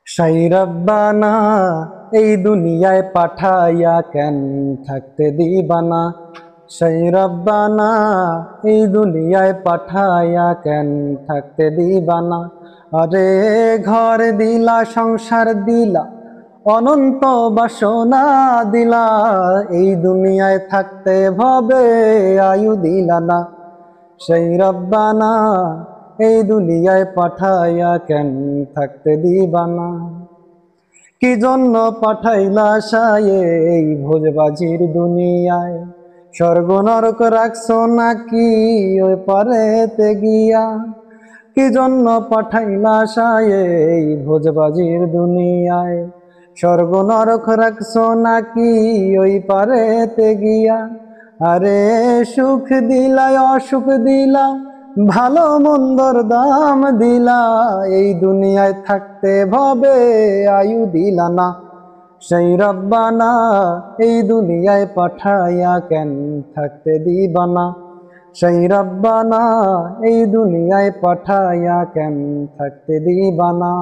সেই রব্বানা এই দুনিয়ায় পাঠাইয়া কেন থাকতে দিবানা। সেই রব্বানা এই দুনিয়ায় পাঠাইয়া কেন থাকতে দিবানা। আরে ঘর দিলা, সংসার দিলা, অনন্ত বাসনা দিলা, এই দুনিয়ায় থাকতে ভবে আয়ু দিলা না। সেই রব্বানা এই দুনিয়ায় পাঠাইয়া কেন থাকতে দিবানা। কি জন্য পাঠাইলা সায়ে এই ভোজবাজির দুনিয়ায়? স্বর্গ নরক রাখছো নাকি ওই পারেতে গিয়া? কি জন্য পাঠাইলা সায়ে এই ভোজবাজির দুনিয়ায়? স্বর্গ নরক রাখছো নাকি ওই পারেতে গিয়া? আরে সুখ দিলা, অসুখ দিলা, ভালো মন্দর দাম দিলা, এই দুনিয়ায় থাকতে ভবে আয়ু দিলা না। সেই রব্বানা এই দুনিয়ায় পাঠাইয়া কেন থাকতে দিবানা। সেই রব্বানা এই দুনিয়ায় পাঠাইয়া কেন থাকতে দিবানা।